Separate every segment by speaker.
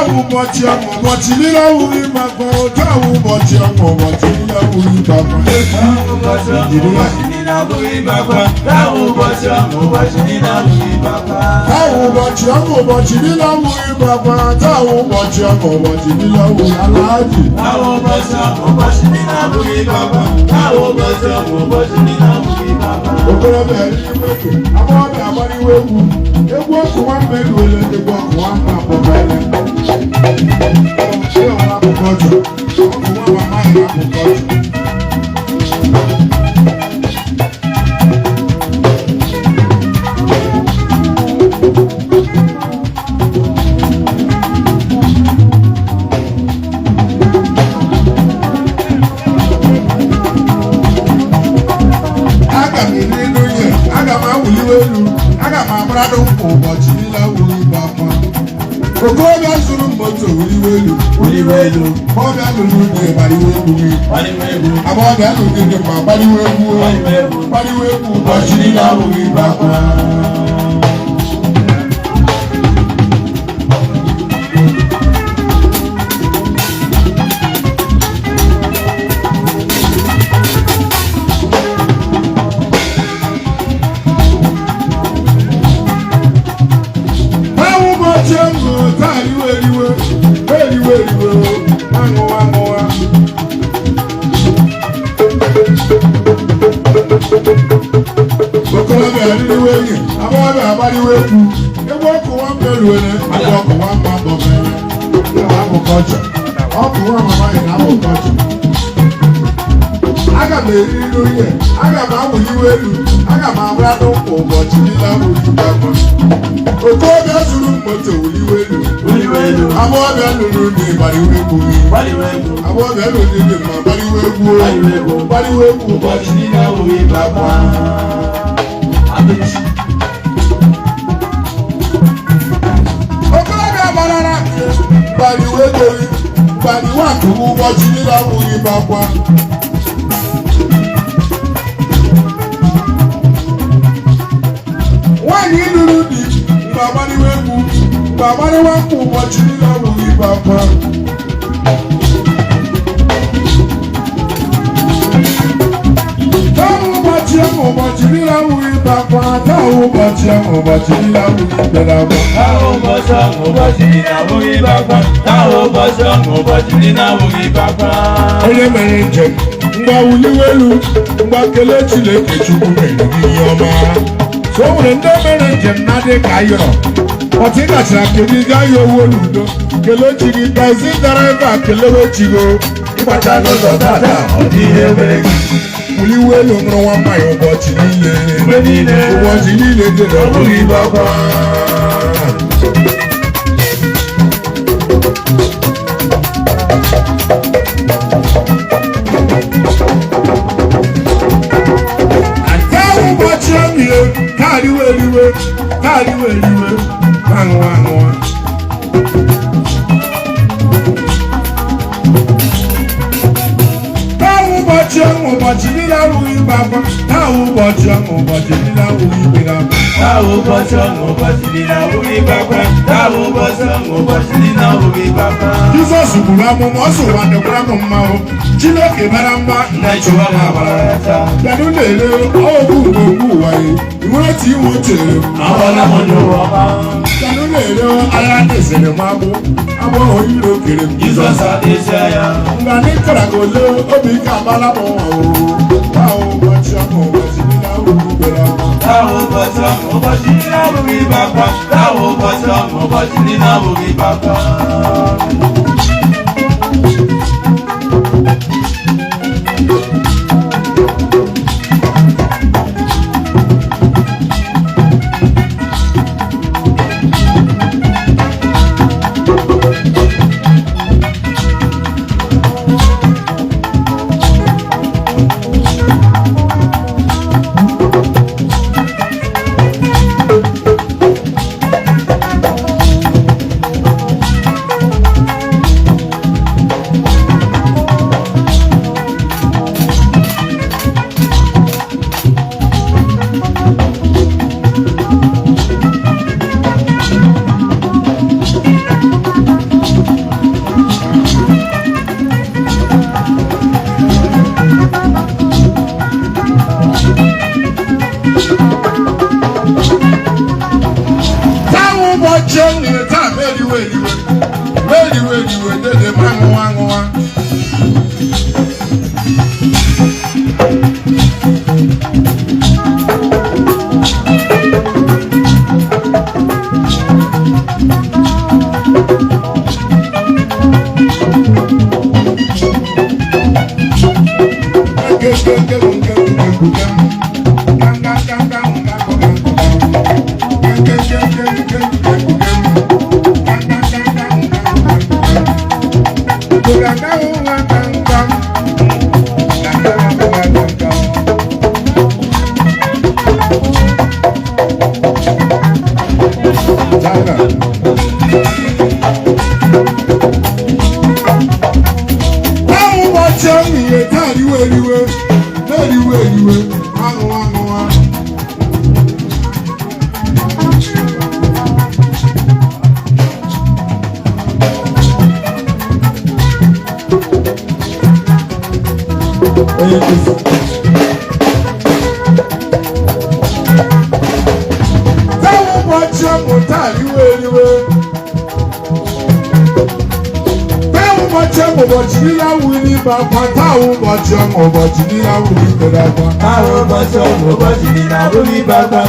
Speaker 1: Ubochi Nile Awughi Ibe Akwa. Ubochi Nile Awughi Ibe Akwa.
Speaker 2: Ubochi Nile Awughi Ibe Akwa. Ubochi Nile Awughi Ibe Akwa.
Speaker 1: Ubochi Nile Awughi Ibe Akwa. Ubochi Nile Awughi Alhaji.
Speaker 2: Ubochi Nile Awughi Ibe Akwa. Ubochi Nile Awughi Ibe Akwa.
Speaker 1: Okorobịa eluigwe, agbọghọbịa agbaliwe egwu. Egwu Oku Nwamama eluwele, egwu Oku Nwamama abụbele. Ọ nwere akụkọ ọjọọ. Oku Nwamama amaghị akụkọ ọjọọ. Aga m agbado ụbọchị niile Awughi Ibe Akwa. Okorobịa zụrụ moto wuliwe elu. Ọbịa lụrụ ụdị gbaliwe egwu. Agbọghọbịa lụrụ ụdị ma gbaliwe egwu ụbọchị niile Awughi Ibe Akwa. Okorobịa eluigwe enyi, agbọghọbịa agbaliwe egwu. Egwu Oku Nwamama eluwele, agwa Oku Nwamama abụbele. Akụkọ ọjọọ. Oku Nwamama amaghị na akụkọ ọjọọ. Aga m eri nri ihe, aga m awụliwe elu, aga m agbado ụbọchị niile Awughi Ibe Akwa. Okorobịa zụrụ moto wuliwe elu. Agbọghọbịa lụrụ ụdị gbaliwe egwu. Agbọghọbịa lụrụ ụdị ma gbaliwe egwu ụbọchị niile Awughi Ibe Akwa. Okorobịa gbarara gbaliwe egori, gbaliwe akụrụ ụbọchị niile Awughi Ibe Akwa. Nwaanyị lụrụ di mgbe agbaliwe egwu, mgbe agbaliwe akwa ụbọchị niile Awughi Ibe Akwa. Ụbọchị niile Awughi Ibe Akwa. Ụbọchị niile Awughi Ibe Akwa.
Speaker 2: Ụbọchị niile Awughi Ibe Akwa. Ụbọchị niile Awughi Ibe Akwa.
Speaker 1: Onye mere njem mgbe wuliwe elu, mgbe kelee Chineke Chukwu mere ihe ọma. So o nwere ndị mere njem na-adị ka ayọrọ. Ọtị gachara kedu gaa ya owu n'udo. Kelee chi gị taxi driver kelewe chi gị.
Speaker 2: Ịgbacha n'ụzọ tata ọ dị ihe mere gị.
Speaker 1: Wuliwe elu nụrụ nwamba ya ụbọchị niile. Ụbọchị niile dịrị Awughi Ibe Akwa. Ụbọchị ọmịe kariwe eriwe aṅụwa. Ụbọchị niile Awughi Ibe Akwa. Ụbọchị niile Awughi Ibe Akwa.
Speaker 2: Ụbọchị niile Awughi Ibe Akwa. Ụbọchị niile Awughi Ibe Akwa.
Speaker 1: Jizọs gburu amụma, ọ sị ụwa dịkwara m mma. Chineke mara mma na chụwa m agbara. Bịanụ na-ele ọgwụ mgbe ụwa ya. Iwere ti iwu chere m. Bịanụ na-ele agha na-esere m agbụ. Agbọghọ iro kere m.
Speaker 2: Jizọs adịghị ya.
Speaker 1: Mgbe anyị kara ka ole obi ike agbala m nwa. Ụbọchị niile Awughi Ibe Akwa.
Speaker 2: Ụbọchị niile Awughi Ibe Akwa. Ụbọchị niile Awughi Ibe Akwa.
Speaker 1: Ubochi Nile Awughi Ibe Akwa Ubochi Nile Awughi Ibe Akwa
Speaker 2: Ubochi Nile Awughi Ibe Akwa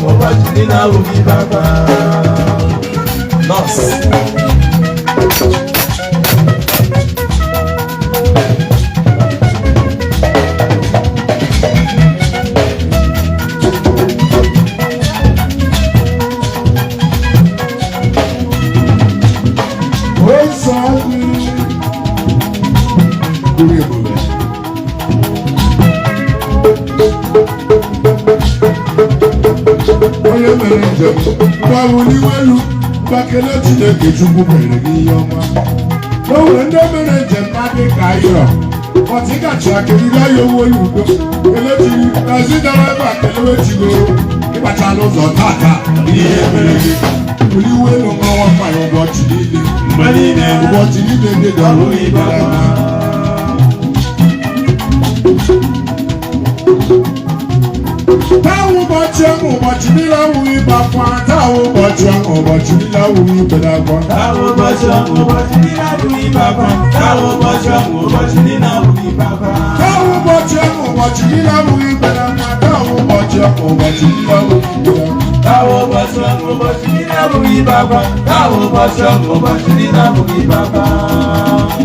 Speaker 2: Ubochi Nile Awughi Ibe Akwa. Nurse.
Speaker 1: Onye mere njem gbawuliwelu gbakele Chineke Chukwu mere gị ihe ọma. O nwere ndị mere njem na-adị ka ayọrọ ọtịgachi akịrịrị ya owu onye udo kelechiri nazi dara ebe a kelewechigo ịkpachala ụzọ tata ihe mere gị wuliwelu nwa nwafọ ụbọchị niile ụbọchị niile ndị gara Ibe Akwa. Ubochi Nile Awughi Ibe Akwa Ubochi Nile Awughi Ibe Akwa
Speaker 2: Ubochi Nile Awughi Ibe Akwa Ubochi Nile Awughi Ibe Akwa
Speaker 1: Ubochi Nile Awughi Ibe Akwa Ubochi Nile Awughi Ibe Akwa